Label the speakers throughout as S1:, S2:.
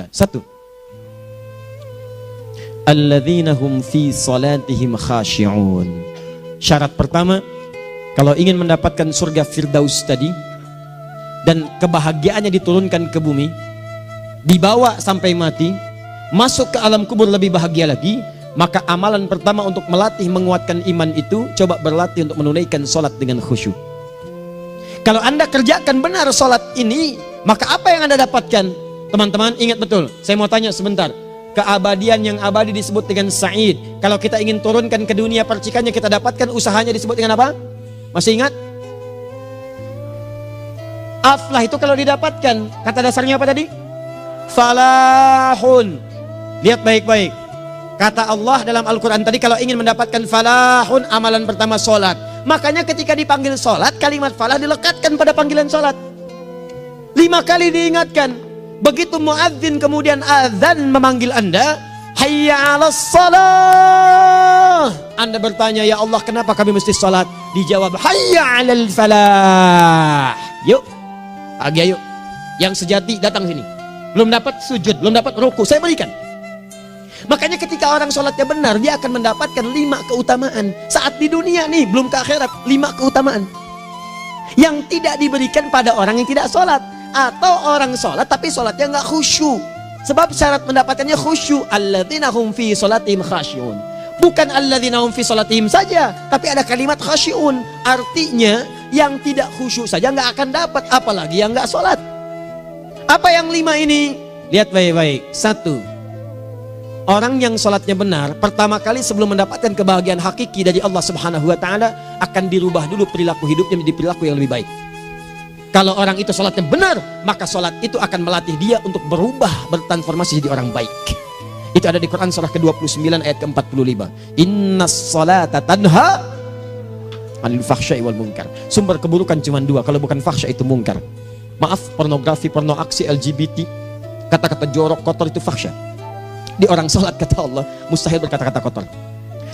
S1: Satu, alladzina hum fi salatihim khashi'un. Syarat pertama, kalau ingin mendapatkan surga Firdaus tadi dan kebahagiaannya diturunkan ke bumi, dibawa sampai mati, masuk ke alam kubur lebih bahagia lagi, maka amalan pertama untuk melatih menguatkan iman itu, coba berlatih untuk menunaikan sholat dengan khusyuk. Kalau Anda kerjakan benar sholat ini, maka apa yang Anda dapatkan? Teman-teman ingat betul, saya mau tanya sebentar. Keabadian yang abadi disebut dengan sa'id. Kalau kita ingin turunkan ke dunia percikannya kita dapatkan, usahanya disebut dengan apa? Masih ingat? Aflah itu kalau didapatkan, kata dasarnya apa tadi? Falahun. Lihat baik-baik. Kata Allah dalam Al-Quran tadi, kalau ingin mendapatkan falahun, amalan pertama sholat. Makanya ketika dipanggil sholat, kalimat falah dilekatkan pada panggilan sholat. 5 kali diingatkan. Begitu muadzin kemudian azan memanggil Anda, hayya 'alas shalah. Anda bertanya, ya Allah kenapa kami mesti sholat? Dijawab, hayya 'alal falah. Yuk, pagi yuk. Yang sejati datang sini. Belum dapat sujud, belum dapat ruku, saya berikan. Makanya ketika orang sholatnya benar, dia akan mendapatkan 5 keutamaan. Saat di dunia nih, belum ke akhirat, 5 keutamaan yang tidak diberikan pada orang yang tidak sholat. Atau orang sholat tapi sholatnya nggak khusyuk. Sebab syarat mendapatkannya khusyuk. Alladzina hum fi sholatihim khasyi'un. Bukan alladzina hum fi sholatihim saja, tapi ada kalimat khasyi'un. Artinya yang tidak khusyuk saja nggak akan dapat, apalagi yang nggak sholat. Apa yang 5 ini? Lihat baik-baik. 1, orang yang sholatnya benar, pertama kali sebelum mendapatkan kebahagiaan hakiki dari Allah Subhanahu wa Ta'ala, akan dirubah dulu perilaku hidupnya menjadi perilaku yang lebih baik. Kalau orang itu sholatnya benar, maka sholat itu akan melatih dia untuk berubah, bertransformasi jadi orang baik. Itu ada di Quran surah ke-29 ayat ke-45. Innas sholata tanha anil fahsya'i wal munkar. Sumber keburukan cuma 2, kalau bukan fahsya itu munkar. Maaf, pornografi, porno aksi, LGBT, kata-kata jorok, kotor itu fahsya. Di orang sholat kata Allah mustahil berkata-kata kotor.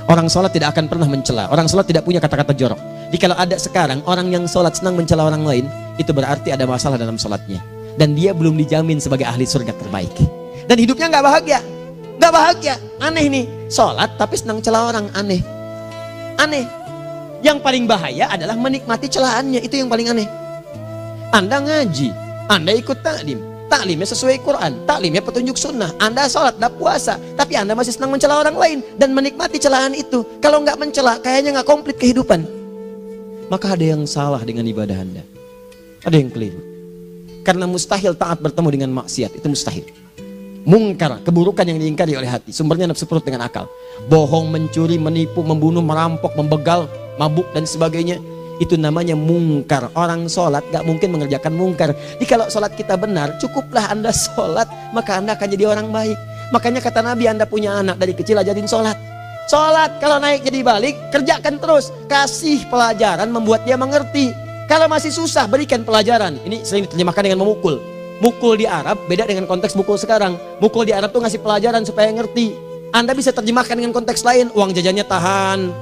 S1: Orang sholat tidak akan pernah mencela. Orang sholat tidak punya kata-kata jorok. Jadi kalau ada sekarang orang yang sholat senang mencela orang lain, itu berarti ada masalah dalam sholatnya. Dan dia belum dijamin sebagai ahli surga terbaik. Dan hidupnya nggak bahagia. Nggak bahagia. Aneh nih. Sholat tapi senang celah orang. Aneh. Aneh. Yang paling bahaya adalah menikmati celahannya. Itu yang paling aneh. Anda ngaji. Anda ikut taklim. Taklimnya sesuai Quran, taklimnya petunjuk sunnah. Anda sholat, Anda puasa, tapi Anda masih senang mencela orang lain dan menikmati celahan itu. Kalau nggak mencela, kayaknya nggak komplit kehidupan. Maka ada yang salah dengan ibadah Anda. Ada yang keliru. Karena mustahil taat bertemu dengan maksiat, itu mustahil. Mungkar, keburukan yang diingkari oleh hati, sumbernya nafsu perut dengan akal. Bohong, mencuri, menipu, membunuh, merampok, membegal, mabuk dan sebagainya. Itu namanya mungkar. Orang sholat gak mungkin mengerjakan mungkar. Jadi kalau sholat kita benar, cukuplah Anda sholat, maka Anda akan jadi orang baik. Makanya kata Nabi, Anda punya anak dari kecil ajarin sholat. Sholat, kalau naik jadi balik, kerjakan terus. Kasih pelajaran membuat dia mengerti. Kalau masih susah, berikan pelajaran. Ini sering diterjemahkan dengan memukul. Mukul di Arab beda dengan konteks mukul sekarang. Mukul di Arab tuh ngasih pelajaran supaya ngerti. Anda bisa terjemahkan dengan konteks lain. Uang jajannya tahan,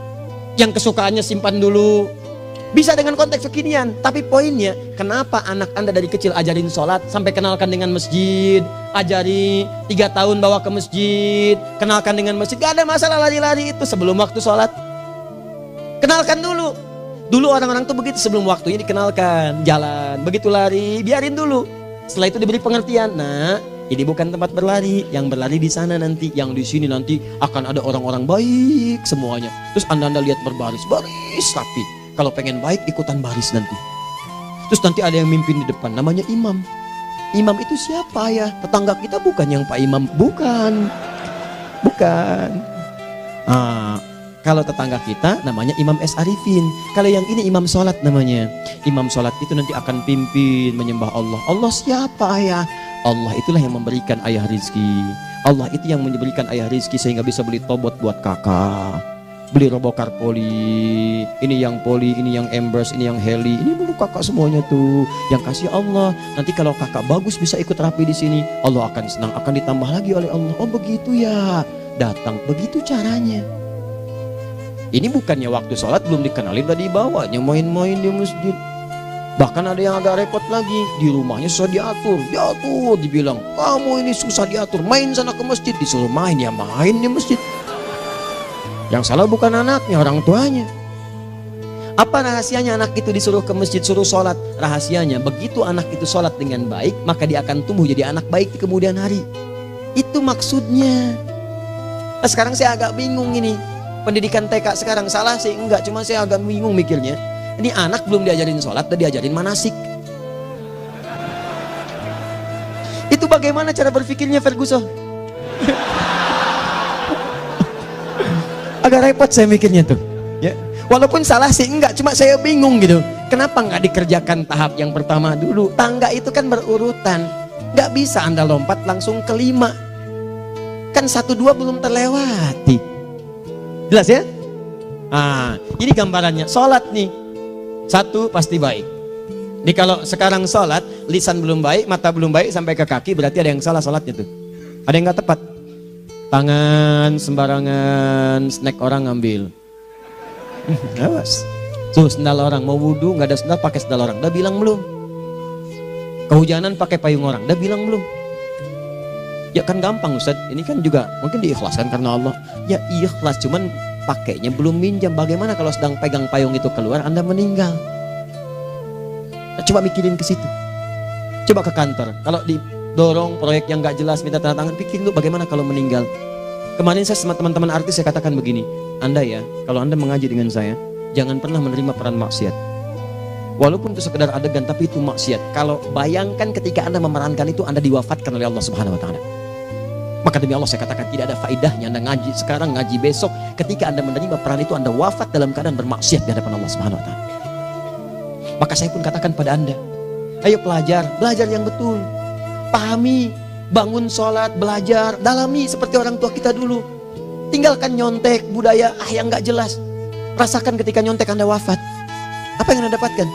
S1: yang kesukaannya simpan dulu. Bisa dengan konteks kekinian, tapi poinnya kenapa anak Anda dari kecil ajarin sholat sampai kenalkan dengan masjid, ajari 3 tahun bawa ke masjid, kenalkan dengan masjid, gak ada masalah lari-lari itu sebelum waktu sholat. Kenalkan dulu. Dulu orang-orang tuh begitu, sebelum waktunya dikenalkan, jalan, begitu lari, biarin dulu. Setelah itu diberi pengertian, nah ini bukan tempat berlari, yang berlari di sana nanti, yang di sini nanti akan ada orang-orang baik semuanya. Terus Anda lihat berbaris, baris rapi. Kalau pengen baik ikutan baris nanti. Terus nanti ada yang mimpin di depan, namanya imam. Imam itu siapa ya? Tetangga kita bukan yang Pak Imam, bukan. Bukan. Kalau tetangga kita namanya Imam S. Arifin. Kalau yang ini imam sholat namanya. Imam sholat itu nanti akan pimpin menyembah Allah. Allah siapa ya? Allah itulah yang memberikan ayah rizki. Allah itu yang memberikan ayah rizki sehingga bisa beli tobot buat kakak, beli robokar poli, ini yang poli, ini yang embers, ini yang heli, ini dulu kakak semuanya tuh yang kasih Allah. Nanti kalau kakak bagus bisa ikut rapi di sini, Allah akan senang, akan ditambah lagi oleh Allah. Oh begitu ya, datang begitu caranya. Ini bukannya waktu sholat belum dikenalin tadi bawanya main-main di masjid. Bahkan ada yang agak repot lagi, di rumahnya susah diatur, dibilang, kamu ini susah diatur, main sana ke masjid, disuruh main, ya main di masjid. Yang salah bukan anaknya, orang tuanya. Apa rahasianya anak itu disuruh ke masjid, suruh sholat? Rahasianya, begitu anak itu sholat dengan baik, maka dia akan tumbuh jadi anak baik di kemudian hari. Itu maksudnya. Nah, sekarang saya agak bingung ini, pendidikan TK sekarang salah sih? Enggak, cuma saya agak bingung mikirnya. Ini anak belum diajarin sholat, udah diajarin manasik. Itu bagaimana cara berpikirnya Ferguson? Agak repot saya mikirnya tuh. Ya, walaupun salah sih enggak, cuma saya bingung gitu. Kenapa nggak dikerjakan tahap yang pertama dulu? Tangga itu kan berurutan, nggak bisa Anda lompat langsung ke 5. Kan 1, 2 belum terlewati. Jelas ya? Ah, ini gambarannya. Sholat nih. 1 pasti baik. Jadi kalau sekarang sholat, lisan belum baik, mata belum baik sampai ke kaki, berarti ada yang salah sholatnya tuh. Ada yang nggak tepat. Tangan sembarangan, snack orang ngambil. Awas. Tuh sendal orang, mau wudhu nggak ada sendal, pakai sendal orang. Udah bilang belum? Kehujanan pakai payung orang. Udah bilang belum? Ya kan gampang Ustaz. Ini kan juga mungkin diikhlaskan karena Allah. Ya ikhlas, cuman pakainya belum minjam. Bagaimana kalau sedang pegang payung itu keluar, Anda meninggal? Coba mikirin ke situ. Coba ke kantor. Kalau didorong proyek yang nggak jelas, minta tanda tangan, pikirin dulu bagaimana kalau meninggal. Kemarin saya sama teman-teman artis saya katakan begini, Anda ya, kalau Anda mengaji dengan saya, jangan pernah menerima peran maksiat. Walaupun itu sekedar adegan, tapi itu maksiat. Kalau bayangkan ketika Anda memerankan itu, Anda diwafatkan oleh Allah Subhanahu Wa Taala. Maka demi Allah saya katakan tidak ada faedahnya Anda ngaji sekarang, ngaji besok. Ketika Anda menerima peran itu, Anda wafat dalam keadaan bermaksiat di hadapan Allah Subhanahu Wa Taala. Maka saya pun katakan pada Anda, ayo belajar yang betul. Pahami, bangun sholat, belajar, dalami seperti orang tua kita dulu. Tinggalkan nyontek, budaya yang gak jelas. Rasakan ketika nyontek Anda wafat. Apa yang Anda dapatkan?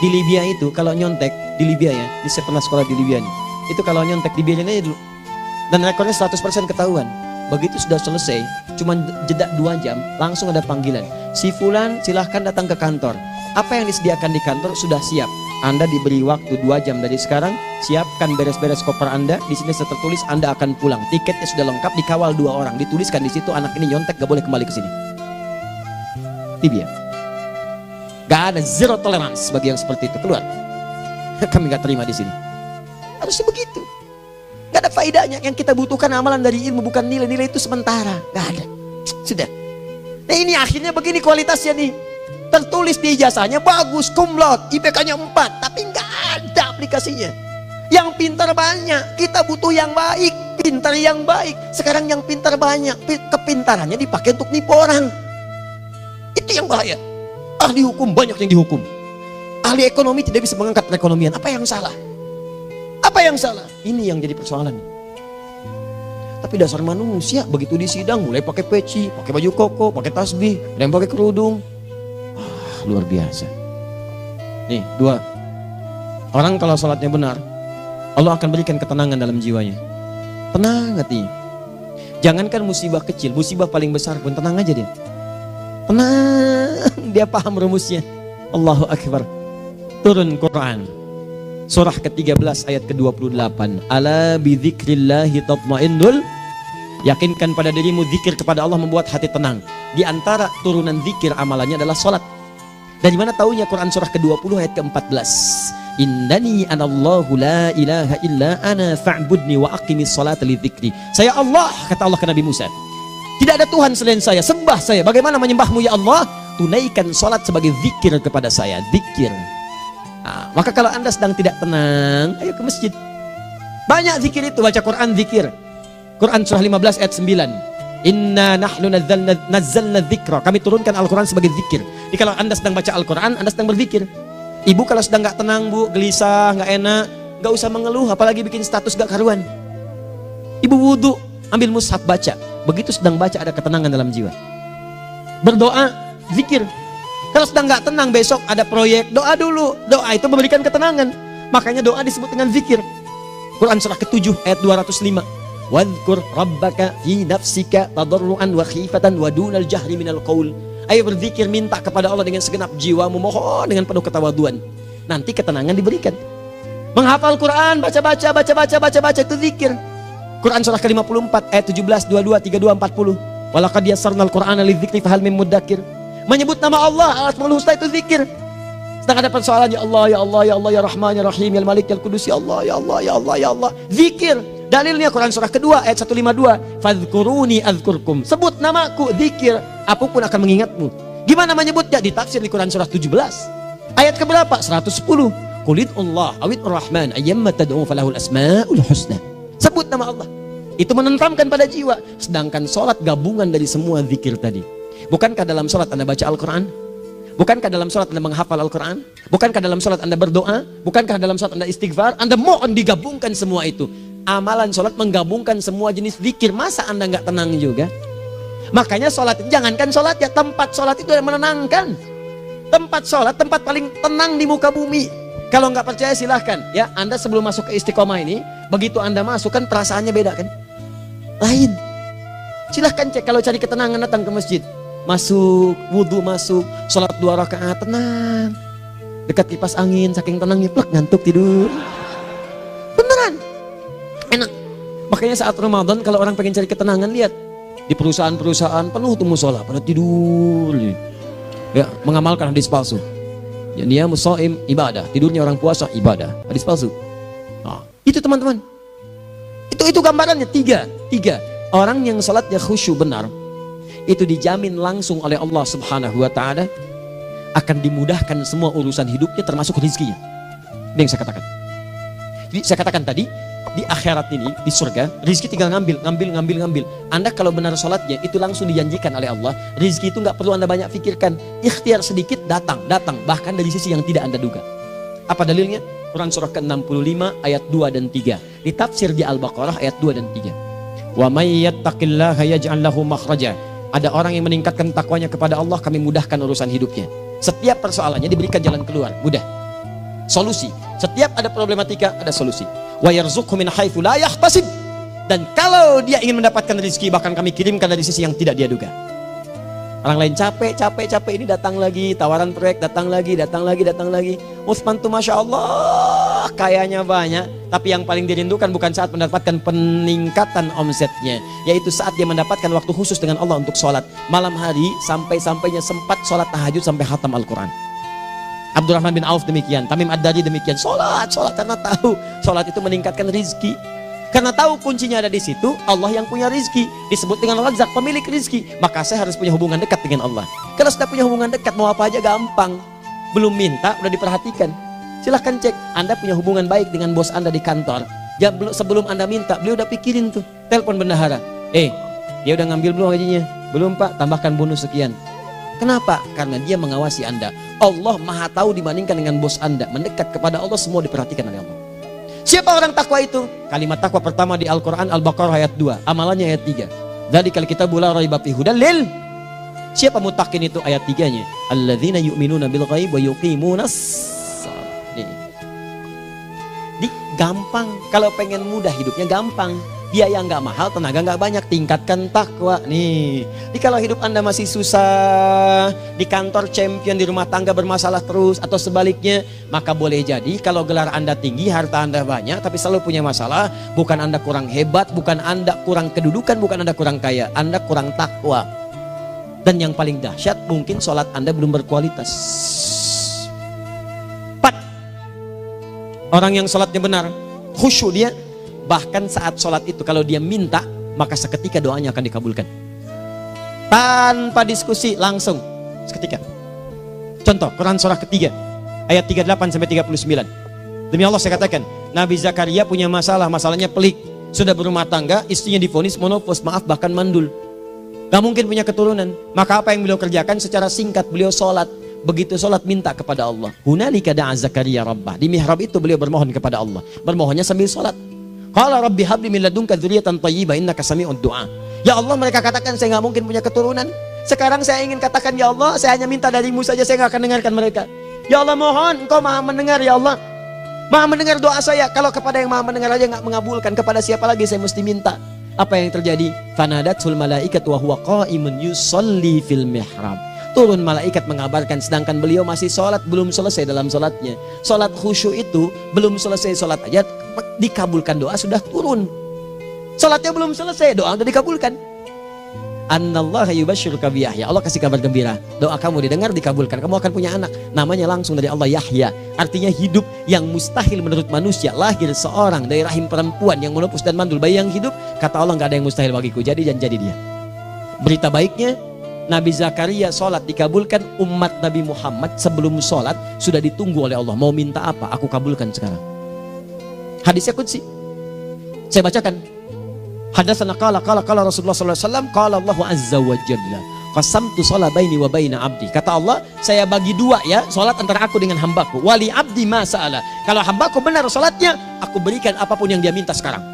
S1: Di Libya itu, kalau nyontek, di Libya ya, saya pernah sekolah di Libya nih. Itu kalau nyontek, dibiarin aja dulu. Dan rekornya 100% ketahuan. Begitu sudah selesai, cuma jeda 2 jam, langsung ada panggilan. Si Fulan silahkan datang ke kantor. Apa yang disediakan di kantor sudah siap. Anda diberi waktu 2 jam dari sekarang, siapkan beres-beres koper Anda. Di sini tertulis Anda akan pulang. Tiketnya sudah lengkap, dikawal 2 orang. Dituliskan di situ anak ini nyontek gak boleh kembali ke sini. Libya. Gak ada zero tolerance bagi yang seperti itu, keluar. Kami gak terima di sini. Harusnya begitu. Gak ada faedahnya. Yang kita butuhkan amalan dari ilmu, bukan nilai-nilai itu sementara. Gak ada. Sudah. Nah ini akhirnya begini kualitasnya nih. Tertulis di ijazahnya bagus, cum laude, IPK-nya 4, tapi nggak ada aplikasinya. Yang pintar banyak, kita butuh yang baik, pintar yang baik. Sekarang yang pintar banyak, kepintarannya dipakai untuk nipu orang. Itu yang bahaya. Ahli hukum banyak yang dihukum. Ahli ekonomi tidak bisa mengangkat perekonomian. Apa yang salah? Apa yang salah? Ini yang jadi persoalan. Tapi dasar manusia, begitu di sidang mulai pakai peci, pakai baju koko, pakai tasbih, ada yang pakai kerudung. Luar biasa. Nih 2. Orang kalau sholatnya benar, Allah akan berikan ketenangan dalam jiwanya. Tenang hatinya. Jangankan musibah kecil, musibah paling besar pun tenang aja dia. Tenang, dia paham rumusnya. Allahu Akbar. Turun Quran surah ke-13 ayat ke-28. Ala bidzikrillahi tatmainnul. Yakinkan pada dirimu, zikir kepada Allah membuat hati tenang. Di antara turunan zikir amalannya adalah sholat. Dari mana taunya? Quran surah ke-20 ayat ke-14. Innani anallahu la ilaha illa ana fa'budni wa aqimis salata li dzikri. Saya Allah, kata Allah ke Nabi Musa. Tidak ada Tuhan selain saya, sembah saya. Bagaimana menyembahmu ya Allah? Tunaikan salat sebagai zikir kepada saya, zikir. Nah, maka kalau Anda sedang tidak tenang, ayo ke masjid. Banyak zikir itu, baca Quran zikir. Quran surah 15 ayat 9. Inna nahnu nazzalna dzikra. Kami turunkan Al-Quran sebagai zikir. Jadi kalau Anda sedang baca Al-Quran, Anda sedang berzikir. Ibu kalau sedang gak tenang, Bu, gelisah, gak enak, gak usah mengeluh, apalagi bikin status gak karuan. Ibu wudhu, ambil mushaf baca. Begitu sedang baca ada ketenangan dalam jiwa. Berdoa, zikir. Kalau sedang gak tenang, besok ada proyek, doa dulu. Doa itu memberikan ketenangan. Makanya doa disebut dengan zikir. Quran surah ke-7 ayat 205. Wadhkur rabbaka fi nafsika tadarruan wa khifatan wa dunal jahri minal qaul. Ayo berzikir, minta kepada Allah dengan segenap jiwamu, mohon dengan penuh ketawaduan. nanti ketenangan diberikan. Menghafal Quran, baca itu zikir. Quran surah ke-54 ayat 17, 22, 32, 40. Walaqad yassarnal Qur'ana lidzikri fahal min muddakir. Menyebut nama Allah, Al-Asmaul Husna itu zikir. Sedang ada persoalan, ya Allah, ya Allah, ya Allah, ya Rahman, ya Rahim, ya Malik, ya Qudus, ya Allah, ya Allah, ya Allah, ya Allah. Zikir. Dalilnya Quran surah kedua ayat 152. Fadhkuruni azkurkum. Sebut namaku, zikir. Apapun akan mengingatmu. Gimana menyebutnya? Ditafsir di Quran surah 17. Ayat keberapa? 110. Qulidullah awid rahman ayyamma tad'u falahul asmaul husna. Sebut nama Allah. Itu menenteramkan pada jiwa. Sedangkan sholat gabungan dari semua zikir tadi. Bukankah dalam sholat Anda baca Al-Quran? Bukankah dalam sholat Anda menghafal Al-Quran? Bukankah dalam sholat Anda berdoa? Bukankah dalam sholat Anda istighfar? Anda mohon digabungkan semua itu. Amalan sholat menggabungkan semua jenis zikir. Masa Anda nggak tenang juga? Makanya sholat, jangankan sholat ya, tempat sholat itu yang menenangkan. Tempat sholat, tempat paling tenang di muka bumi. Kalau nggak percaya silahkan ya, Anda sebelum masuk ke Istiqomah ini, begitu Anda masuk kan perasaannya beda kan? Lain. Silahkan cek, kalau cari ketenangan datang ke masjid. Masuk, wudhu masuk, sholat 2 rakaat, tenang. Dekat kipas angin, saking tenangnya, plak, ngantuk tidur. Beneran. Enak. Makanya saat Ramadan kalau orang pengen cari ketenangan, lihat. Di perusahaan-perusahaan penuh tuh musola, pada tidur. Ya, mengamalkan hadis palsu. Ya, dia musoim ibadah, tidurnya orang puasa ibadah, hadis palsu. Nah, itu teman-teman. Itu gambarannya tiga. Orang yang salatnya khusyuk benar, itu dijamin langsung oleh Allah Subhanahu wa taala akan dimudahkan semua urusan hidupnya termasuk rezekinya. Ini yang saya katakan. Jadi saya katakan tadi, di akhirat ini, di surga, rezeki tinggal ngambil. Anda kalau benar sholatnya, itu langsung dijanjikan oleh Allah. Rezeki itu nggak perlu Anda banyak pikirkan. Ikhtiar sedikit, datang. Bahkan dari sisi yang tidak Anda duga. Apa dalilnya? Quran surah ke-65 ayat 2 dan 3. Ditafsir di Al-Baqarah ayat 2 dan 3. Wa may yattaqillaha yaj'al lahu makhraja. Ada orang yang meningkatkan takwanya kepada Allah, kami mudahkan urusan hidupnya. Setiap persoalannya diberikan jalan keluar, mudah. Solusi. Setiap ada problematika, ada solusi. Wa yarzuqhu min haitsu la yahtasib. Dan kalau dia ingin mendapatkan rezeki, bahkan kami kirimkan dari sisi yang tidak dia duga. Orang lain capek ini datang lagi, tawaran proyek datang lagi. Utsman tuh Masya Allah kayanya banyak, tapi yang paling dirindukan bukan saat mendapatkan peningkatan omsetnya, yaitu saat dia mendapatkan waktu khusus dengan Allah untuk sholat malam hari, sampai-sampainya sempat sholat tahajud sampai khatam Al-Quran. Abdurrahman bin Auf demikian, Tamim Ad-Dari demikian, sholat karena tahu sholat itu meningkatkan rizki. Karena tahu kuncinya ada di situ, Allah yang punya rizki, disebut dengan Razak, pemilik rizki. Maka saya harus punya hubungan dekat dengan Allah. Kalau sudah punya hubungan dekat, mau apa aja gampang. Belum minta, udah diperhatikan. Silahkan cek, Anda punya hubungan baik dengan bos Anda di kantor. Ya, sebelum Anda minta, beliau udah pikirin tuh. Telepon bendahara, dia udah ngambil belum gajinya? Belum Pak, tambahkan bonus sekian. Kenapa? Karena dia mengawasi Anda. Allah maha tahu dibandingkan dengan bos Anda. Mendekat kepada Allah, semua diperhatikan oleh Allah. Siapa orang takwa itu? Kalimat takwa pertama di Al-Quran Al-Baqarah ayat 2, amalannya ayat 3. Dzalikal kitabu la raiba fihi hudal lil. Siapa mutakin itu? Ayat 3-nya. Alladzina yu'minuna bil ghaib wa yuqimunas shalah. Nih, gampang. Kalau pengen mudah hidupnya gampang. Biaya nggak mahal, tenaga nggak banyak, tingkatkan takwa nih. Jadi kalau hidup Anda masih susah, di kantor champion, di rumah tangga bermasalah terus, atau sebaliknya, maka boleh jadi kalau gelar Anda tinggi, harta Anda banyak, tapi selalu punya masalah. Bukan Anda kurang hebat, bukan Anda kurang kedudukan, bukan Anda kurang kaya, Anda kurang takwa. Dan yang paling dahsyat, mungkin sholat Anda belum berkualitas. 4. Orang yang sholatnya benar, khusyuk dia. Bahkan saat sholat itu kalau dia minta, maka seketika doanya akan dikabulkan. Tanpa diskusi, langsung seketika. Contoh, Quran surah ketiga ayat 38 sampai 39. Demi Allah saya katakan, Nabi Zakaria punya masalah, masalahnya pelik. Sudah berumah tangga, istrinya divonis monopos, maaf bahkan mandul. Gak mungkin punya keturunan. Maka apa yang beliau kerjakan? Secara singkat beliau sholat. Begitu sholat minta kepada Allah. Hunalika da'a Zakaria rabbah. Di mihrab itu beliau bermohon kepada Allah. Bermohonnya sambil sholat. Qala rabbi habli min ladunka dzurriyyatan thayyibah innaka sami'ud du'a. Ya Allah, mereka katakan saya nggak mungkin punya keturunan. Sekarang saya ingin katakan, ya Allah, saya hanya minta darimu saja, saya nggak akan dengarkan mereka. Ya Allah, mohon Engkau maha mendengar, ya Allah. Maha mendengar doa saya. Kalau kepada yang maha mendengar aja nggak mengabulkan, kepada siapa lagi saya mesti minta? Apa yang terjadi? Fanadatul malaikat wa huwa qa'imun yusolli fil mihrab. turun malaikat mengabarkan, sedangkan beliau masih sholat, belum selesai dalam sholatnya. Sholat khusyuk itu belum selesai sholat aja dikabulkan, doa sudah turun. Sholatnya belum selesai, doa sudah dikabulkan. Annallaha yubashshiruka bi Yahya. Allah kasih kabar gembira, doa kamu didengar, dikabulkan, kamu akan punya anak, namanya langsung dari Allah Yahya, artinya hidup yang mustahil menurut manusia. Lahir seorang dari rahim perempuan yang menepus dan mandul, bayi yang hidup, kata Allah nggak ada yang mustahil bagiku, jadi dan jadi dia. Berita baiknya, Nabi Zakaria sholat dikabulkan. Umat Nabi Muhammad sebelum sholat sudah ditunggu oleh Allah, mau minta apa aku kabulkan sekarang. Hadisnya qudsi, saya bacakan. Hadatsana qala Rasulullah sallallahu alaihi wasallam, qala Allahu azza wa jalla, qasamtu shalah baini wa baina abdi. Kata Allah, saya bagi dua ya salat antara aku dengan hambaku. Wali abdi ma sa'ala. Kalau hambaku benar salatnya, aku berikan apapun yang dia minta sekarang.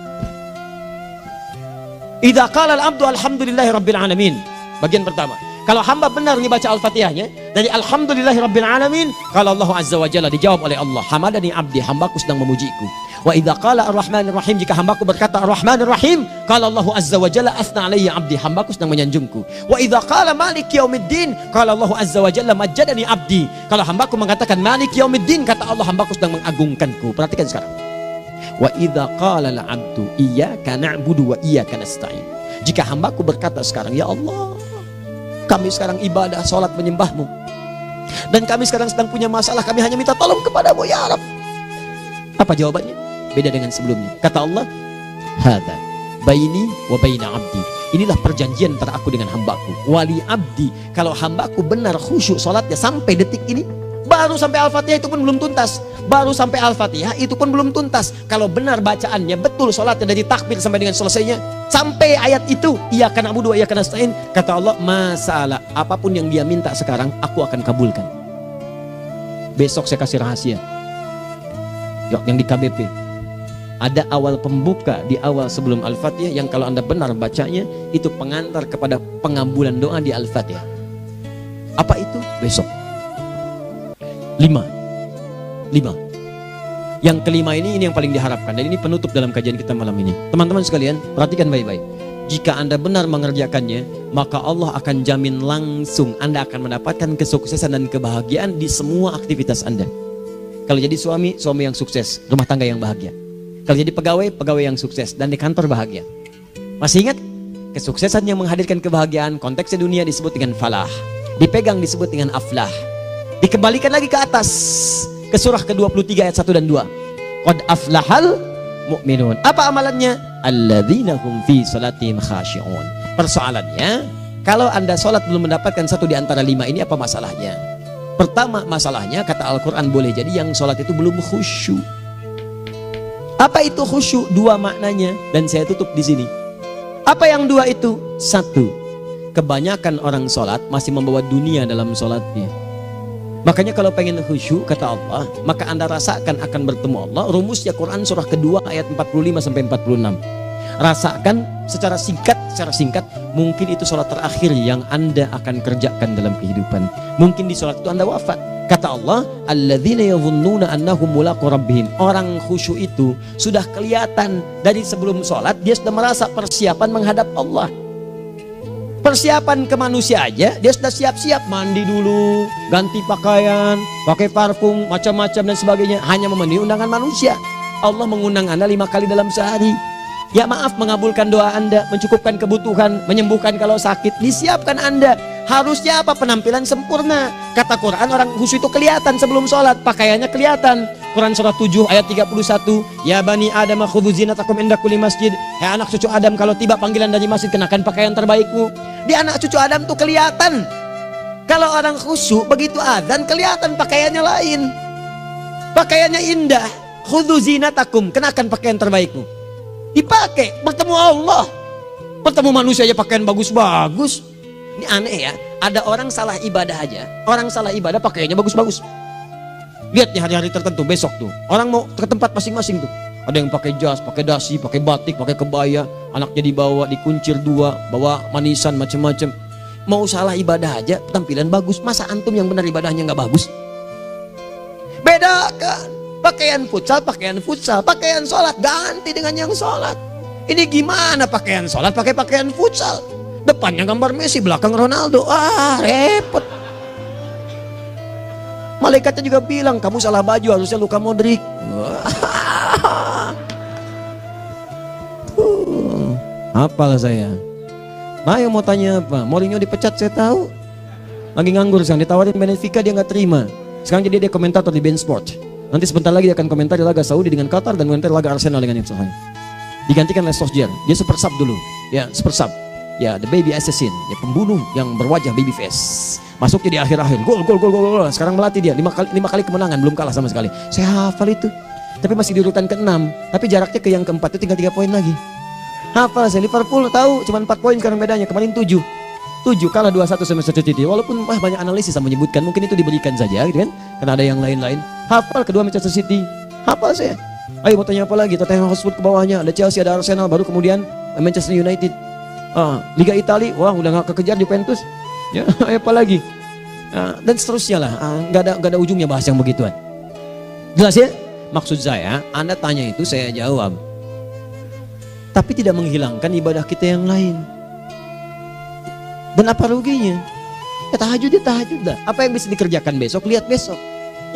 S1: Idza qala al-abdu alhamdulillahi rabbil alamin. Bagian pertama, kalau hamba benar dibaca Al-Fatihahnya dari alhamdulillahi rabbil alamin, kalau Allah azza wa jalla dijawab oleh Allah, hamadani abdi, hambaku sedang memujiku. Wa idza qala ar-rahmanir rahim, jika hambaku berkata ar-rahmanir rahim, qala Allah azza wa jalla asna alayya abdi, hambaku sedang menyanjungku. Wa idza qala maliki yaumiddin, qala Allah azza wa jalla majjadani abdi, kalau hambaku mengatakan maliki yaumiddin, kata Allah hambaku sedang mengagungkanku. Perhatikan sekarang. Wa idza qala al-abdu iyyaka na'budu wa iyyaka nasta'in, jika hambaku berkata sekarang, ya Allah, kami sekarang ibadah, sholat menyembahmu, dan kami sekarang sedang punya masalah, kami hanya minta tolong kepadamu ya Rabb. Apa jawabannya? Beda dengan sebelumnya. Kata Allah, hadza baini wa baina abdi, inilah perjanjian antara aku dengan hambaku. Wali abdi, kalau hambaku benar khusyuk sholatnya sampai detik ini, baru sampai Al-Fatihah itu pun belum tuntas, baru sampai Al-Fatihah itu pun belum tuntas. Kalau benar bacaannya betul, sholatnya dari takbir sampai dengan selesainya, sampai ayat itu, iyyaka na'budu wa iyyaka nasta'in, kata Allah, masalah apapun yang dia minta sekarang aku akan kabulkan. Besok saya kasih rahasia yang di KBP, ada awal pembuka di awal sebelum Al-Fatihah yang kalau anda benar bacanya itu pengantar kepada pengabulan doa di Al-Fatihah. Apa itu? Besok. 5. Yang kelima ini yang paling diharapkan, dan ini penutup dalam kajian kita malam ini. Teman-teman sekalian, perhatikan baik-baik. Jika anda benar mengerjakannya, maka Allah akan jamin langsung anda akan mendapatkan kesuksesan dan kebahagiaan di semua aktivitas anda. Kalau jadi suami, suami yang sukses, rumah tangga yang bahagia. Kalau jadi pegawai, pegawai yang sukses, dan di kantor bahagia. Masih ingat? Kesuksesan yang menghadirkan kebahagiaan, konteksnya dunia disebut dengan falah, dipegang disebut dengan aflah. Dikembalikan lagi ke atas, ke surah ke-23 ayat 1 dan 2. Qad aflahal mu'minun. Apa amalannya? Alladzina hum fi salatihim khashi'un. Persoalannya, kalau anda sholat belum mendapatkan satu di antara 5 ini, apa masalahnya? Pertama masalahnya, kata Al-Quran, boleh jadi yang sholat itu belum khusyuk. Apa itu khusyuk? 2 maknanya, dan saya tutup di sini. Apa yang 2 itu? 1, kebanyakan orang sholat masih membawa dunia dalam sholatnya. Makanya kalau pengen khusyuk, kata Allah, maka anda rasakan akan bertemu Allah. Rumusnya Quran surah kedua ayat 45 sampai 46. Rasakan secara singkat, mungkin itu sholat terakhir yang anda akan kerjakan dalam kehidupan. Mungkin di sholat itu anda wafat. Kata Allah, alladzina yadhunnuna annahum mulaqu rabbihim. Orang khusyuk itu sudah kelihatan dari sebelum sholat, dia sudah merasa persiapan menghadap Allah. Persiapan ke manusia aja, dia sudah siap-siap, mandi dulu, ganti pakaian, pakai parfum, macam-macam dan sebagainya, hanya memenuhi undangan manusia. Allah mengundang anda 5 kali dalam sehari. Ya maaf, mengabulkan doa anda, mencukupkan kebutuhan, menyembuhkan kalau sakit, disiapkan anda. Harusnya apa? Penampilan sempurna. Kata Quran, orang khusyuk itu kelihatan sebelum sholat, pakaiannya kelihatan. Quran surah 7 ayat 31, ya bani Adam khudhu zinatakum inda kulli masjid. Hai anak cucu Adam, kalau tiba panggilan dari masjid, kenakan pakaian terbaikmu. Di anak cucu Adam tuh kelihatan. Kalau orang khusyuk, begitu adzan kelihatan pakaiannya lain. Pakaiannya indah. Khudhu zinatakum, kenakan pakaian terbaikmu. Dipakai, bertemu Allah. Bertemu manusia aja pakaian bagus-bagus. Ini aneh ya, ada orang salah ibadah aja. Orang salah ibadah pakaiannya bagus-bagus. Lihat nih hari-hari tertentu, besok tuh orang mau ke tempat masing-masing tuh. Ada yang pakai jas, pakai dasi, pakai batik, pakai kebaya. Anaknya dibawa, dikuncir 2, bawa manisan macam-macam. Mau salah ibadah aja, tampilan bagus. Masa antum yang benar ibadahnya nggak bagus? Bedakan. Pakaian futsal, pakaian sholat ganti dengan yang sholat. Ini gimana pakaian sholat pakai pakaian futsal? Depannya gambar Messi, belakang Ronaldo. Ah, repot. Malaikatnya juga bilang, kamu salah baju, harusnya Luka Modric. Hafal saya. Nah, yang mau tanya apa? Mourinho dipecat saya tahu. Lagi nganggur sekarang, ditawarin Benfica dia nggak terima. Sekarang jadi dia komentator di BeIN Sport. Nanti sebentar lagi dia akan komentar di laga Saudi dengan Qatar dan komentar laga Arsenal dengan Ipswich. Digantikan oleh Solskjaer. Dia super sub dulu. Ya, super sub. Ya, the baby assassin, ya pembunuh yang berwajah baby face. Masuknya di akhir-akhir, gol. Sekarang melatih dia 5 kali kemenangan, belum kalah sama sekali. Saya hafal itu. Tapi masih di urutan ke-6, tapi jaraknya ke yang keempat itu tinggal 3 poin lagi. Hafal saya. Liverpool tahu cuma 4 poin sekarang bedanya, kemarin 7 kalah 2-1 sama Manchester City. Walaupun banyak analisis yang menyebutkan mungkin itu diberikan saja gitu kan, karena ada yang lain-lain. Hafal kedua Manchester City. Hafal saya. Ayo mau tanya apa lagi? Tottenham Hotspur ke bawahnya, ada Chelsea, ada Arsenal, baru kemudian Manchester United. Liga Italia, wah udah gak kekejar Juventus. Ya, apa lagi? Dan seterusnya lah. Gak ada ujungnya bahas yang begituan. Jelas ya? Maksud saya, Anda tanya itu saya jawab. Tapi tidak menghilangkan ibadah kita yang lain. Dan apa ruginya? Ya tahajud dah. Apa yang bisa dikerjakan besok, lihat besok.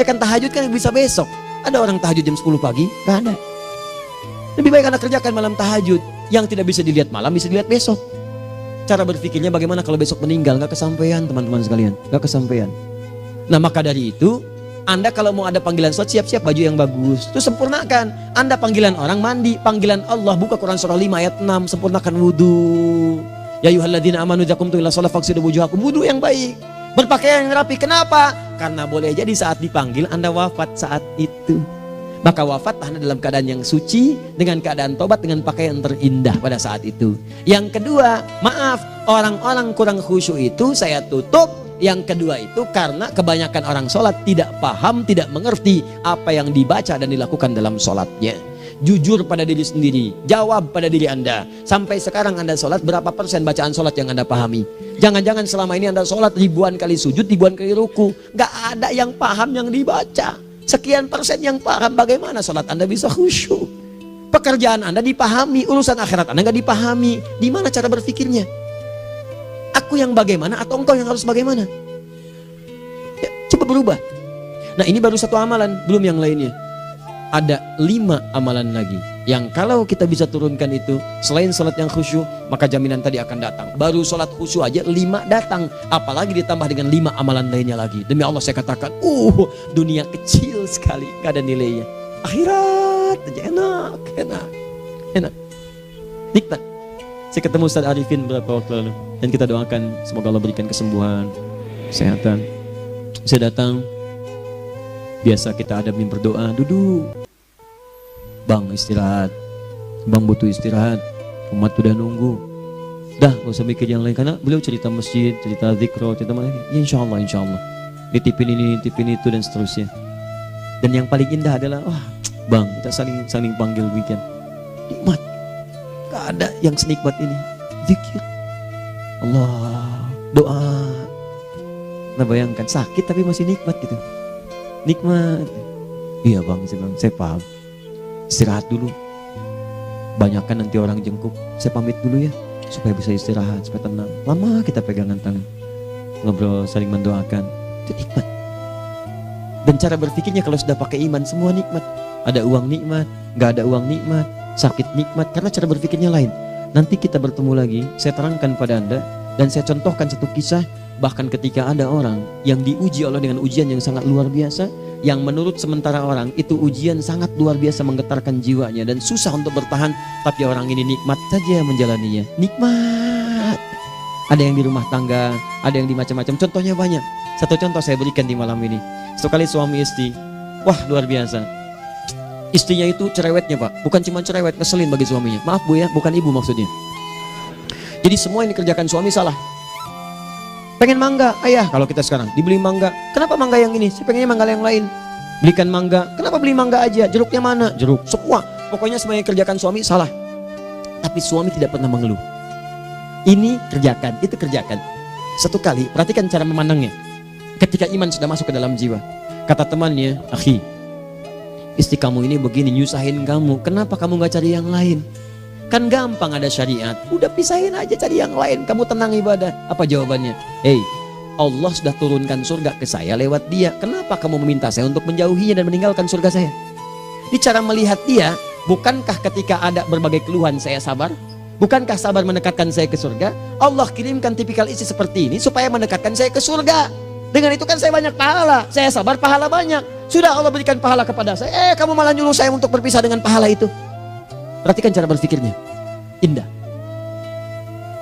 S1: Ya kan tahajud kan bisa besok. Ada orang tahajud jam 10 pagi? Gak ada. Lebih baik Anda kerjakan malam tahajud. Yang tidak bisa dilihat malam bisa dilihat besok. Cara berpikirnya bagaimana kalau besok meninggal? Gak kesampaian teman-teman sekalian. Gak kesampaian. Nah maka dari itu, Anda kalau mau ada panggilan sholat, siap-siap baju yang bagus. Itu sempurnakan. Anda panggilan orang mandi, panggilan Allah, buka Quran surah 5 ayat 6, sempurnakan wudu. Ya ayyuhalladzina amanu idza qumtum ila shalah faghsilu wujuhakum, wudu yang baik. Berpakaian yang rapi. Kenapa? Karena boleh jadi saat dipanggil Anda wafat saat itu. Maka wafat Anda dalam keadaan yang suci, dengan keadaan tobat, dengan pakaian terindah pada saat itu. Yang kedua, maaf, orang-orang kurang khusyuk itu saya tutup. Yang kedua itu karena kebanyakan orang sholat tidak paham, tidak mengerti apa yang dibaca dan dilakukan dalam sholatnya. Jujur pada diri sendiri, jawab pada diri Anda. Sampai sekarang Anda sholat, berapa persen bacaan sholat yang Anda pahami? Jangan-jangan selama ini Anda sholat ribuan kali sujud, ribuan kali ruku, gak ada yang paham yang dibaca. Sekian persen yang paham, bagaimana sholat Anda bisa khusyuk? Pekerjaan Anda dipahami, urusan akhirat Anda gak dipahami. Di mana cara berpikirnya? Aku yang bagaimana atau engkau yang harus bagaimana? Ya, coba berubah. Nah ini baru satu amalan, belum yang lainnya. Ada 5 amalan lagi yang kalau kita bisa turunkan itu, selain sholat yang khusyuk, maka jaminan tadi akan datang. Baru sholat khusyuk aja 5 datang, apalagi ditambah dengan 5 amalan lainnya lagi. Demi Allah saya katakan, dunia kecil sekali, gak ada nilainya. Akhirat aja enak, nikmat. Saya ketemu Ustaz Arifin beberapa waktu lalu, dan kita doakan semoga Allah berikan kesembuhan, kesehatan. Saya datang, biasa kita ada berdoa, duduk. Bang istirahat, bang butuh istirahat, umat udah nunggu. Dah gak usah mikir yang lain, karena beliau cerita masjid, cerita zikro, cerita mana. Ya insya Allah. Nitipin ini, nitipin itu dan seterusnya. Dan yang paling indah adalah, bang kita saling panggil weekend. Nikmat, gak ada yang senikmat ini. Zikir, Allah, doa. Nah bayangkan sakit tapi masih nikmat gitu. Nikmat. Iya bang, saya paham. Istirahat dulu. Banyakkan nanti orang jengkuk. Saya pamit dulu ya, supaya bisa istirahat, supaya tenang. Lama kita pegangan tangan, ngobrol, saling mendoakan. Itu nikmat. Dan cara berpikirnya kalau sudah pakai iman, semua nikmat. Ada uang nikmat, gak ada uang nikmat, sakit nikmat. Karena cara berpikirnya lain. Nanti kita bertemu lagi, saya terangkan pada Anda. Dan saya contohkan satu kisah. Bahkan ketika ada orang yang diuji Allah dengan ujian yang sangat luar biasa, yang menurut sementara orang itu ujian sangat luar biasa menggetarkan jiwanya dan susah untuk bertahan, tapi orang ini nikmat saja menjalaninya. Nikmat. Ada yang di rumah tangga, ada yang di macam-macam. Contohnya banyak. Satu contoh saya berikan di malam ini. Sekali suami istri, wah luar biasa. Istrinya itu cerewetnya Pak, bukan cuma cerewet, ngeselin bagi suaminya. Maaf Bu ya, bukan ibu maksudnya. Jadi semua yang dikerjakan suami salah. Pengen mangga, ayah kalau kita sekarang dibeli mangga. Kenapa mangga yang ini? Saya pengennya mangga yang lain. Belikan mangga. Kenapa beli mangga aja? Jeruknya mana? Jeruk. Semua. Pokoknya semua yang kerjakan suami salah. Tapi suami tidak pernah mengeluh. Ini kerjakan, itu kerjakan. Satu kali, perhatikan cara memandangnya. Ketika iman sudah masuk ke dalam jiwa. Kata temannya, akhi, istri kamu ini begini, nyusahin kamu. Kenapa kamu gak cari yang lain? Kan gampang ada syariat. Udah pisahin aja, cari yang lain. Kamu tenang ibadah. Apa jawabannya? Hey, Allah sudah turunkan surga ke saya lewat dia. Kenapa kamu meminta saya untuk menjauhinya dan meninggalkan surga saya? Di cara melihat dia, bukankah ketika ada berbagai keluhan saya sabar? Bukankah sabar mendekatkan saya ke surga? Allah kirimkan tipikal istri seperti ini supaya mendekatkan saya ke surga. Dengan itu kan saya banyak pahala. Saya sabar, pahala banyak. Sudah Allah berikan pahala kepada saya. Kamu malah nyuruh saya untuk berpisah dengan pahala itu. Perhatikan cara berpikirnya. Indah.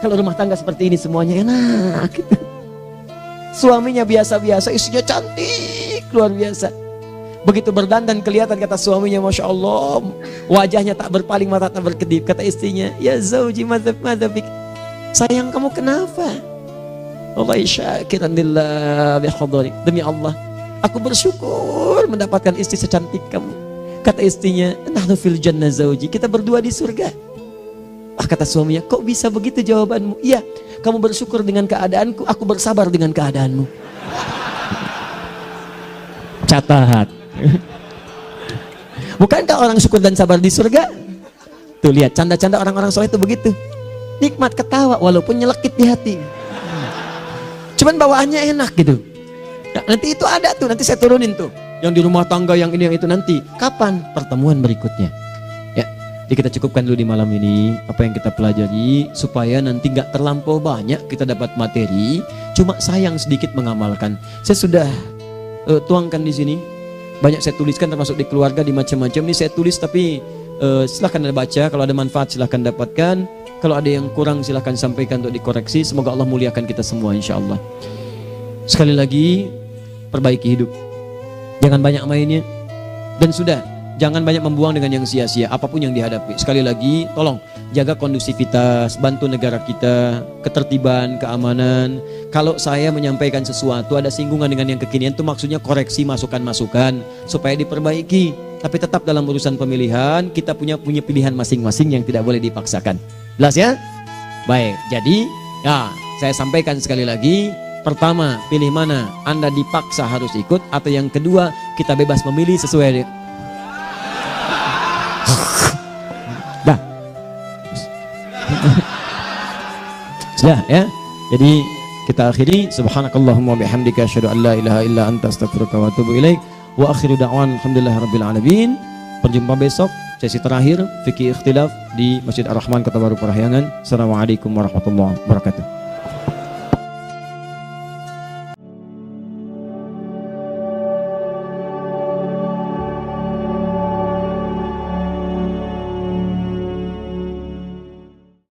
S1: Kalau rumah tangga seperti ini semuanya enak gitu. Suaminya biasa-biasa, istrinya cantik, luar biasa. Begitu berdandan kelihatan, kata suaminya, Masya Allah, wajahnya tak berpaling, mata tak berkedip. Kata istrinya, ya zauji madzabik, sayang kamu kenapa? Allah syakiran lillah bihadari. Demi Allah, aku bersyukur mendapatkan istri secantik kamu. Kata istrinya, nahnu fil jannah zauji, kita berdua di surga. Kata suaminya, kok bisa begitu jawabanmu? Iya, kamu bersyukur dengan keadaanku, aku bersabar dengan keadaanmu. Catat. Bukankah orang syukur dan sabar di surga? Tuh lihat, canda-canda orang-orang soleh itu begitu. Nikmat ketawa walaupun nyelekit di hati. Cuman bawaannya enak gitu. Nah, nanti itu ada tuh, nanti saya turunin tuh. Yang di rumah tangga, yang ini, yang itu nanti. Kapan? Pertemuan berikutnya. Ya, jadi kita cukupkan dulu di malam ini apa yang kita pelajari supaya nanti nggak terlampau banyak kita dapat materi. Cuma sayang sedikit mengamalkan. Saya sudah tuangkan di sini. Banyak saya tuliskan termasuk di keluarga, di macam-macam. Ini saya tulis tapi silahkan Anda baca. Kalau ada manfaat silahkan dapatkan. Kalau ada yang kurang silahkan sampaikan untuk dikoreksi. Semoga Allah muliakan kita semua insya Allah. Sekali lagi, perbaiki hidup. Jangan banyak mainnya. Dan sudah, jangan banyak membuang dengan yang sia-sia apapun yang dihadapi. Sekali lagi, tolong jaga kondusivitas, bantu negara kita, ketertiban, keamanan. Kalau saya menyampaikan sesuatu ada singgungan dengan yang kekinian, itu maksudnya koreksi masukan-masukan supaya diperbaiki. Tapi tetap dalam urusan pemilihan kita punya pilihan masing-masing yang tidak boleh dipaksakan. Jelas ya? Baik, jadi ya saya sampaikan sekali lagi. Pertama, pilih mana? Anda dipaksa harus ikut, atau yang kedua, kita bebas memilih sesuai. Dah. Sudah ya. Jadi kita akhiri. Subhanakallahumma bihamdika asyhadu an la ilaha illa anta astaghfiruka wa atubu ilaik. Wa akhiru da'wan alhamdulillahirabbil alamin. Berjumpa besok sesi terakhir fikih ikhtilaf di Masjid Ar-Rahman Kota Baru Parahyangan. Assalamualaikum warahmatullahi wabarakatuh.